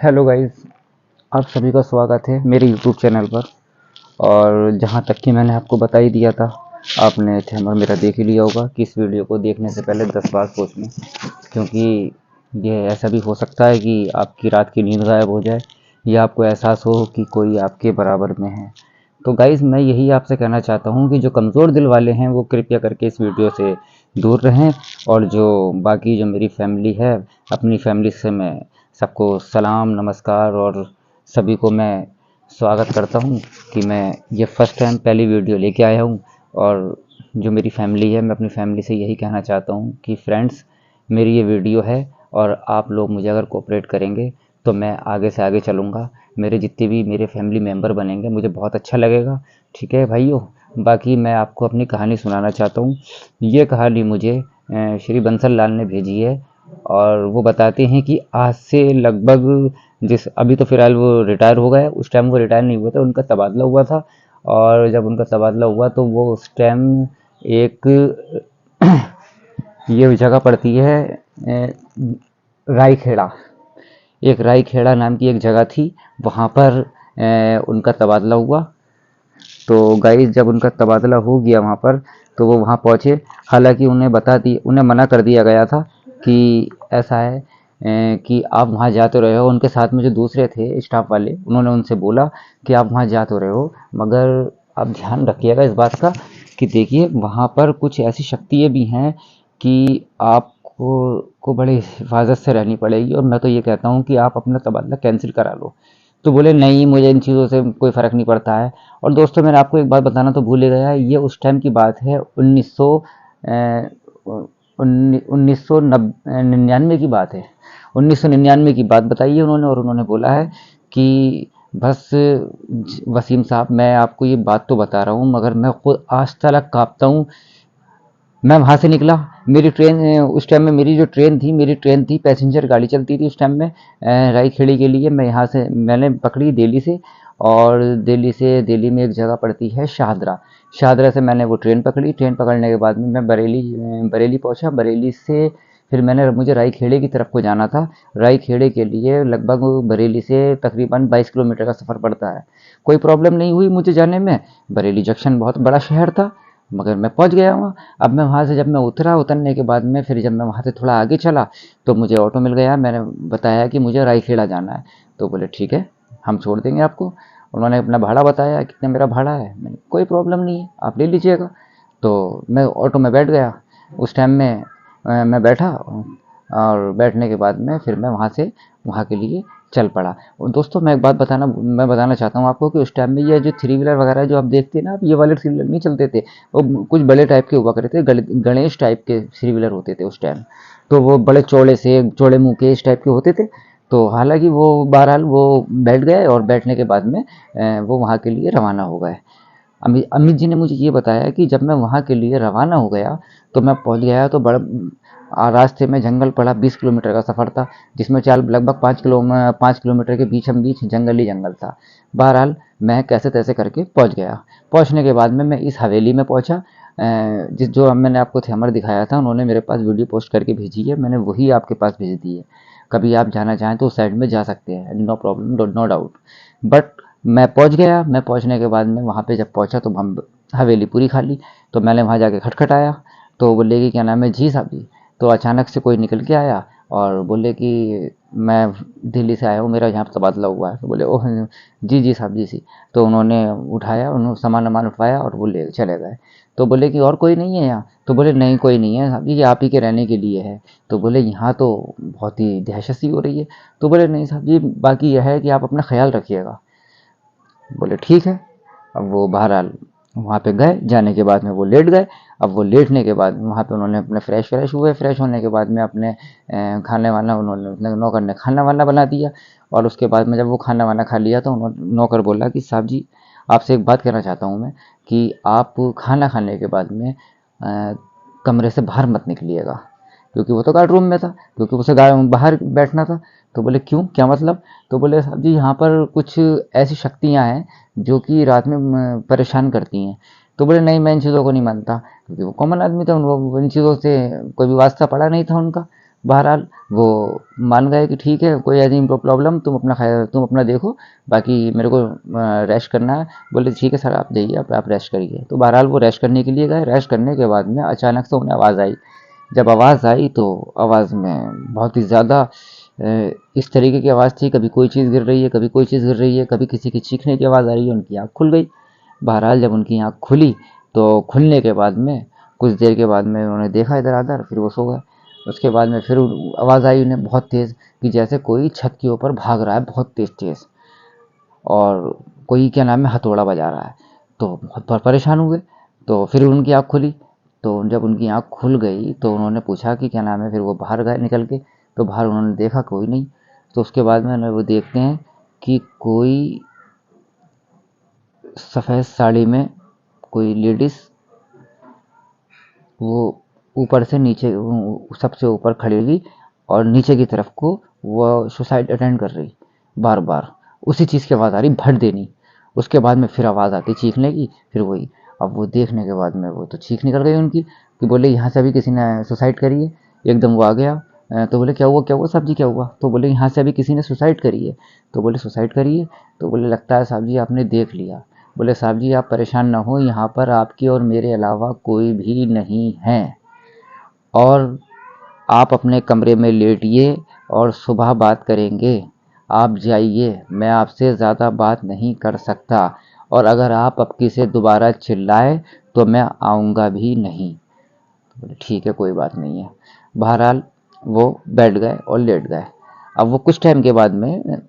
Hello guys, आप सभी का स्वागत है मेरे यूट्यूब चैनल पर। और जहां तक कि मैंने आपको बता ही दिया था, आपने थंबनेल मेरा देख ही लिया होगा कि इस वीडियो को देखने से पहले 10 बार सोच लें, क्योंकि ये ऐसा भी हो सकता है कि आपकी रात की नींद गायब हो जाए या आपको एहसास हो कि कोई आपके बराबर में है। तो गाइस, मैं यही आपसे कहना चाहता हूँ कि जो कमज़ोर दिल वाले हैं वो कृपया करके इस वीडियो से दूर रहें। और जो बाकी जो मेरी फैमिली है, अपनी फैमिली से मैं सबको सलाम नमस्कार और सभी को मैं स्वागत करता हूँ कि मैं ये फर्स्ट टाइम पहली वीडियो लेके आया हूँ। और जो मेरी फैमिली है, मैं अपनी फैमिली से यही कहना चाहता हूँ कि फ्रेंड्स, मेरी ये वीडियो है और आप लोग मुझे अगर कोऑपरेट करेंगे तो मैं आगे से आगे चलूँगा। मेरे जितने भी मेरे फैमिली मेम्बर बनेंगे मुझे बहुत अच्छा लगेगा। ठीक है भाइयों। बाकी मैं आपको अपनी कहानी सुनाना चाहता हूँ। ये कहानी मुझे श्री बंसल लाल ने भेजी है और वो बताते हैं कि आज से लगभग, जिस अभी तो फिलहाल वो रिटायर हो गए, उस टाइम वो रिटायर नहीं हुए थे, उनका तबादला हुआ था। और जब उनका तबादला हुआ तो वो उस टाइम एक ये जगह पड़ती है रायखेड़ा। एक रायखेड़ा नाम की एक जगह थी, वहाँ पर उनका तबादला हुआ। तो गाइस, जब उनका तबादला हो गया वहाँ पर, तो वो वहाँ पहुँचे। हालांकि उन्हें मना कर दिया गया था कि ऐसा है कि आप वहाँ जा तो रहे हो। उनके साथ में जो दूसरे थे स्टाफ वाले, उन्होंने उनसे बोला कि आप वहाँ जा तो रहे हो, मगर आप ध्यान रखिएगा इस बात का कि देखिए वहाँ पर कुछ ऐसी शक्तियाँ भी हैं कि आपको बड़े हिफाजत से रहनी पड़ेगी। और मैं तो ये कहता हूँ कि आप अपना तबादला कैंसिल करा लो। तो बोले नहीं, मुझे इन चीज़ों से कोई फ़र्क नहीं पड़ता है। और दोस्तों, मैंने आपको एक बात बताना तो भूल ही गया, ये उस टाइम की बात है, 1999 की बात है। 1999 की बात बताई है उन्होंने। और उन्होंने बोला है कि बस वसीम साहब, मैं आपको ये बात तो बता रहा हूँ मगर मैं खुद आज तक काँपता हूँ। मैं वहाँ से निकला, मेरी ट्रेन उस टाइम में मेरी ट्रेन थी, पैसेंजर गाड़ी चलती थी उस टाइम में रायखेड़ी के लिए। मैं यहाँ से मैंने पकड़ी दिल्ली से। और दिल्ली में एक जगह पड़ती है शाहदरा। शाहदरा से मैंने वो ट्रेन पकड़ी। ट्रेन पकड़ने के बाद में मैं बरेली पहुँचा। बरेली से फिर मुझे रायखेड़े की तरफ को जाना था। रायखेड़े के लिए लगभग बरेली से तकरीबन 22 किलोमीटर का सफ़र पड़ता है। कोई प्रॉब्लम नहीं हुई मुझे जाने में। बरेली जंक्शन बहुत बड़ा शहर था, मगर मैं पहुंच गया वहाँ। अब मैं वहाँ से जब मैं उतरने के बाद में फिर जब मैं वहाँ से थोड़ा आगे चला तो मुझे ऑटो मिल गया। मैंने बताया कि मुझे रायखेड़ा जाना है। तो बोले ठीक है, हम छोड़ देंगे आपको। उन्होंने अपना भाड़ा बताया, कितना मेरा भाड़ा है। मैंने कोई प्रॉब्लम नहीं है, आप ले लीजिएगा। तो मैं ऑटो में बैठ गया। उस टाइम में मैं बैठा और बैठने के बाद में फिर मैं वहाँ के लिए चल पड़ा। और दोस्तों, मैं बताना चाहता हूँ आपको कि उस टाइम में ये जो थ्री व्हीलर वगैरह जो आप देखते हैं ना, आप ये वाले थ्री व्हीलर नहीं चलते थे। वो कुछ बड़े टाइप के हुआ करते थे, गणेश टाइप के थ्री व्हीलर होते थे उस टाइम। तो वो बड़े चौड़े मुँह के इस टाइप के होते थे। तो हालांकि वो बहरहाल वो बैठ गए और बैठने के बाद में वो वहाँ के लिए रवाना हो गए। अमित जी ने मुझे ये बताया कि जब मैं वहाँ के लिए रवाना हो गया तो मैं पहुँच गया तो रास्ते में जंगल पड़ा। 20 किलोमीटर का सफ़र था, जिसमें चार लगभग 5 किलोमीटर के बीच जंगल ही जंगल था। बहरहाल मैं कैसे तैसे करके पहुँच गया। पहुँचने के बाद में मैं इस हवेली में पहुँचा, जिस जो मैंने आपको थैमर दिखाया था, उन्होंने मेरे पास वीडियो पोस्ट करके भेजी है, मैंने वही आपके पास भेज दी है। कभी आप जाना चाहें तो उस साइड में जा सकते हैं, no problem, no doubt. But मैं पहुंच गया। मैं पहुंचने के बाद में वहाँ पे जब पहुंचा तो हम हवेली पूरी खाली। तो मैंने वहाँ जाके खटखटाया। तो बोले कि क्या नाम है जी साहब जी। तो अचानक से कोई निकल के आया और बोले कि मैं दिल्ली से आया हूँ, मेरा यहाँ तबादला हुआ है। तो बोले ओह जी जी साहब जी सी। तो उन्होंने उठाया, उन्होंने सामान वामान उठवाया और वो ले चले गए। तो बोले कि और कोई नहीं है यहाँ। तो बोले नहीं, कोई नहीं है साहब जी, ये आप ही के रहने के लिए है। तो बोले यहाँ तो बहुत ही दहशत सी हो रही है। तो बोले नहीं साहब जी, बाकी यह है कि आप अपना ख्याल रखिएगा। बोले ठीक है। अब वो बहरहाल वहाँ पे गए, जाने के बाद में वो लेट गए। अब वो लेटने के बाद वहाँ पे उन्होंने अपने फ्रेश हुए। फ्रेश होने के बाद में अपने खाने वाना उन्होंने अपने नौकर ने खाना वाना बना दिया। और उसके बाद में जब वो खाना वाना खा लिया तो उन्होंने नौकर बोला कि साहब जी, आपसे एक बात कहना चाहता हूँ मैं कि आप खाना खाने के बाद में कमरे से बाहर मत निकलिएगा। क्योंकि वो तो गार्ड रूम में था, क्योंकि उसे बाहर बैठना था। तो बोले क्यों, क्या मतलब। तो बोले साहब जी, यहाँ पर कुछ ऐसी शक्तियाँ हैं जो कि रात में परेशान करती हैं। तो बोले नहीं, मैं इन चीज़ों को नहीं मानता। क्योंकि वो कॉमन आदमी था, वो इन चीज़ों से कोई भी वास्ता पड़ा नहीं था उनका। बहरहाल वो मान गए कि ठीक है, कोई ऐसी प्रॉब्लम, तुम अपना देखो, बाकी मेरे को रेस्ट करना है। बोले ठीक है सर, आप जाइए, आप रेस्ट करिए। तो बहरहाल वो रेस्ट करने के लिए गए। रेस्ट करने के बाद में अचानक से उन्हें आवाज़ आई। जब आवाज़ आई तो आवाज़ में बहुत ही ज़्यादा इस तरीके की आवाज़ थी, कभी कोई चीज़ गिर रही है, कभी कोई चीज़ गिर रही है, कभी किसी की चीखने की आवाज़ आ रही है। उनकी आँख खुल गई। बहरहाल जब उनकी आँख खुली तो खुलने के बाद में कुछ देर के बाद में उन्होंने देखा इधर-उधर, फिर वो सो गए। उसके बाद में फिर आवाज़ आई उन्हें बहुत तेज़, कि जैसे कोई छत के ऊपर भाग रहा है बहुत तेज़-तेज़, और कोई क्या नाम है हथौड़ा बजा रहा है। तो बहुत परेशान हुए। तो फिर उनकी आँख खुली। तो जब उनकी आँख खुल गई तो उन्होंने पूछा कि क्या नाम है, फिर वो बाहर गए निकल के। तो बाहर उन्होंने देखा कोई नहीं। तो उसके बाद में वो देखते हैं कि कोई सफ़ेद साड़ी में कोई लेडीज़, वो ऊपर से नीचे, सबसे ऊपर खड़ी हुई और नीचे की तरफ को वो सुसाइड अटेंड कर रही, बार बार उसी चीज़ की आवाज़ आ रही भट देनी। उसके बाद में फिर आवाज़ आती चीखने की, फिर वही। अब वो देखने के बाद में वो तो चीख निकल गई उनकी, कि बोले यहाँ से अभी किसी ने सुसाइड करी है। एकदम वो आ गया। तो बोले क्या हुआ साहब जी, क्या हुआ? तो बोले यहाँ से अभी किसी ने सुसाइड करी है। तो बोले सुसाइड करी है? तो बोले लगता है साहब जी आपने देख लिया। बोले साहब जी आप परेशान ना हो, यहाँ पर आपके और मेरे अलावा कोई भी नहीं है, और आप अपने कमरे में लेटिए और सुबह बात करेंगे। आप जाइए, मैं आपसे ज़्यादा बात नहीं कर सकता, और अगर आप अब से दोबारा चिल्लाए तो मैं आऊँगा भी नहीं। बोले ठीक है, कोई बात नहीं है। बहरहाल वो बैठ गए और लेट गए। अब वो कुछ टाइम के बाद में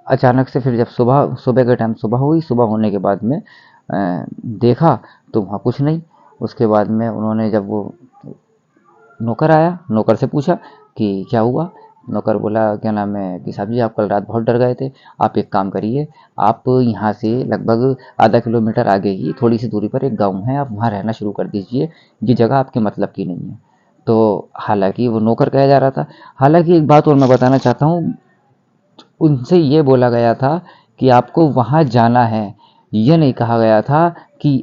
अचानक से फिर जब सुबह सुबह के टाइम सुबह हुई, सुबह होने के बाद में देखा तो वहाँ कुछ नहीं। उसके बाद में उन्होंने, जब वो नौकर आया, नौकर से पूछा कि क्या हुआ? नौकर बोला क्या नाम है कि साहब जी आप कल रात बहुत डर गए थे। आप एक काम करिए, आप यहाँ से लगभग आधा किलोमीटर आगे ही थोड़ी सी दूरी पर एक गांव है, आप वहाँ रहना शुरू कर दीजिए, ये जगह आपके मतलब की नहीं है। तो हालांकि वो नौकर कहा जा रहा था। हालांकि एक बात और मैं बताना चाहता हूँ, उनसे ये बोला गया था कि आपको वहाँ जाना है, ये नहीं कहा गया था कि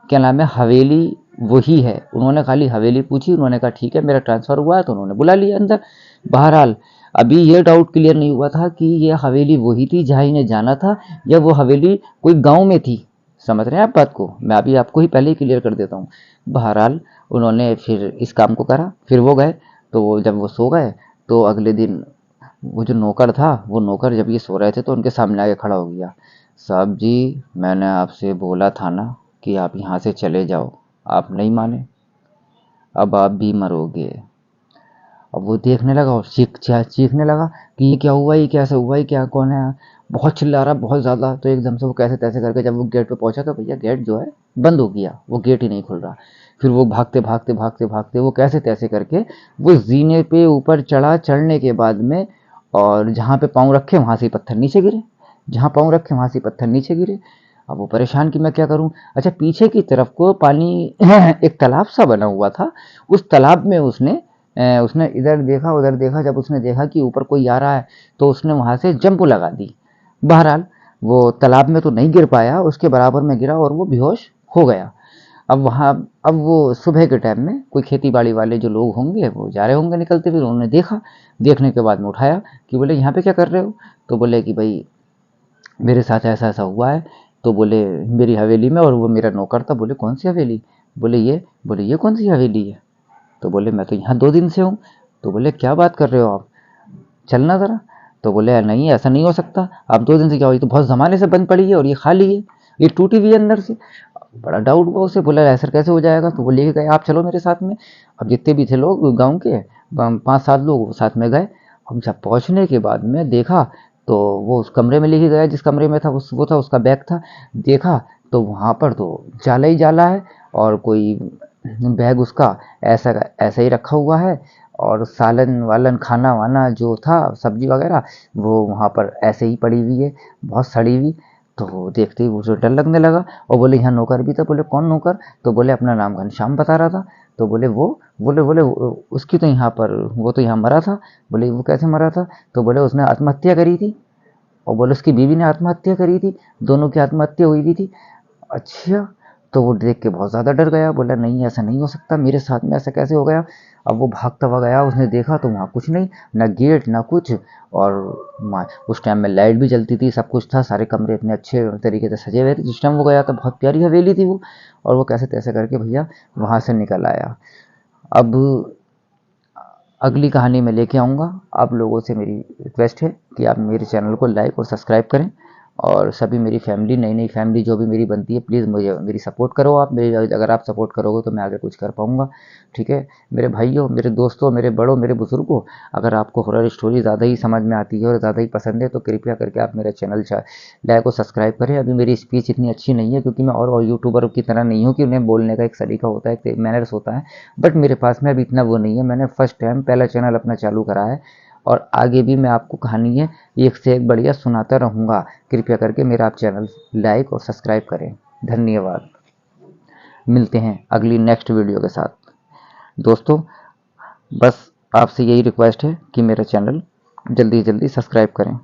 क्या नाम है हवेली वही है। उन्होंने खाली हवेली पूछी, उन्होंने कहा ठीक है मेरा ट्रांसफ़र हुआ है, तो उन्होंने बुला लिया अंदर। बहरहाल अभी ये डाउट क्लियर नहीं हुआ था कि ये हवेली वही थी जहाँ इन्हें जाना था, या वो हवेली कोई गांव में थी। समझ रहे हैं आप बात को? मैं अभी आपको ही पहले ही क्लियर कर देता हूँ। बहरहाल उन्होंने फिर इस काम को करा, फिर वो गए। तो जब वो सो गए तो अगले दिन वो जो नौकर था, वो नौकर जब ये सो रहे थे तो उनके सामने आके खड़ा हो गया। साहब जी मैंने आपसे बोला था ना कि आप यहाँ से चले जाओ, आप नहीं माने, अब आप भी मरोगे। अब वो देखने लगा और चीखने लगा कि ये क्या हुआ, ये कैसे हुआ, ये क्या, कौन है? बहुत चिल्ला रहा, बहुत ज़्यादा। तो एकदम से वो कैसे तैसे करके जब वो गेट पे पहुंचा तो भैया गेट जो है बंद हो गया, वो गेट ही नहीं खुल रहा। फिर वो भागते भागते भागते भागते वो कैसे तैसे करके वो जीने पे ऊपर चढ़ा। चढ़ने के बाद में, और जहाँ पे पाँव रखे वहाँ से ही पत्थर नीचे गिरे, जहाँ पाँव रखे वहाँ से ही पत्थर नीचे गिरे। अब वो परेशान कि मैं क्या करूं। अच्छा, पीछे की तरफ को पानी एक तालाब सा बना हुआ था। उस तालाब में उसने इधर देखा उधर देखा। जब उसने देखा कि ऊपर कोई आ रहा है तो उसने वहां से जंप लगा दी। बहरहाल वो तालाब में तो नहीं गिर पाया, उसके बराबर में गिरा और वो बेहोश हो गया। अब वो सुबह के टाइम में कोई खेती बाड़ी वाले जो लोग होंगे वो जा रहे होंगे निकलते हुए, उन्होंने देखा। देखने के बाद में उठाया कि बोले यहाँ पे क्या कर रहे हो? तो बोले कि भाई मेरे साथ ऐसा ऐसा हुआ है। तो बोले मेरी हवेली में, और वो मेरा नौकर था। बोले कौन सी हवेली? बोले ये कौन सी हवेली है? तो बोले मैं तो यहाँ 2 दिन से हूँ। तो बोले क्या बात कर रहे हो आप, चलना ज़रा। तो बोले नहीं ऐसा नहीं हो सकता, आप 2 दिन से क्या हो, ये तो बहुत ज़माने से बंद पड़ी है और ये खाली है, ये टूटी हुई है अंदर से। बड़ा डाउट हुआ उसे। बोला ऐसा कैसे हो जाएगा? तो वो लेके गए, आप चलो मेरे साथ में। अब जितने भी थे लोग गाँव के 5-7 लोग साथ में गए। हम जब पहुँचने के बाद में देखा तो वो उस कमरे में लेके गया, जिस कमरे में था वो था उसका बैग था। देखा तो वहाँ पर तो जाला ही जाला है, और कोई बैग उसका ऐसा ऐसा ही रखा हुआ है, और सालन वालन खाना वाना जो था सब्जी वगैरह वो वहाँ पर ऐसे ही पड़ी हुई है, बहुत सड़ी हुई। तो देखते ही उसे डर लगने लगा, और बोले यहाँ नौकर भी था। बोले कौन नौकर? तो बोले अपना नाम घनश्याम बता रहा था। तो बोले वो, बोले उसकी तो यहाँ पर, वो तो यहाँ मरा था। बोले वो कैसे मरा था? तो बोले उसने आत्महत्या करी थी, और बोले उसकी बीवी ने आत्महत्या करी थी, दोनों की आत्महत्या हुई भी थी। अच्छा, तो वो देख के बहुत ज़्यादा डर गया, बोला नहीं ऐसा नहीं हो सकता, मेरे साथ में ऐसा कैसे हो गया। अब वो भागता हुआ गया, उसने देखा तो वहाँ कुछ नहीं, ना गेट ना कुछ। और उस टाइम में लाइट भी जलती थी, सब कुछ था, सारे कमरे इतने अच्छे तरीके से सजे हुए थे। जिस टाइम वो गया था बहुत प्यारी हवेली थी वो, और वो कैसे तैसे करके भैया वहाँ से निकल आया। अब अगली कहानी मैं लेके आऊँगा। आप लोगों से मेरी रिक्वेस्ट है कि आप मेरे चैनल को लाइक और सब्सक्राइब करें, और सभी मेरी फैमिली, नई नई फैमिली जो भी मेरी बनती है, प्लीज़ मुझे मेरी सपोर्ट करो आप। मेरी अगर आप सपोर्ट करोगे तो मैं आगे कुछ कर पाऊँगा। ठीक है मेरे भाइयों, मेरे दोस्तों, मेरे बड़ों, मेरे बुज़ुर्गों, अगर आपको हॉरर स्टोरी ज़्यादा ही समझ में आती है और ज़्यादा ही पसंद है तो कृपया करके आप मेरा चैनल लाइक और सब्सक्राइब करें। अभी मेरी स्पीच इतनी अच्छी नहीं है, क्योंकि मैं और यूट्यूबर की तरह नहीं हूँ कि उन्हें बोलने का एक सलीका होता है, एक मैनर्स होता है, बट मेरे पास में अभी इतना वो नहीं है। मैंने फर्स्ट टाइम पहला चैनल अपना चालू करा है, और आगे भी मैं आपको कहानी है एक से एक बढ़िया सुनाता रहूँगा। कृपया करके मेरा आप चैनल लाइक और सब्सक्राइब करें। धन्यवाद। मिलते हैं अगली नेक्स्ट वीडियो के साथ। दोस्तों, बस आपसे यही रिक्वेस्ट है कि मेरा चैनल जल्दी से जल्दी सब्सक्राइब करें।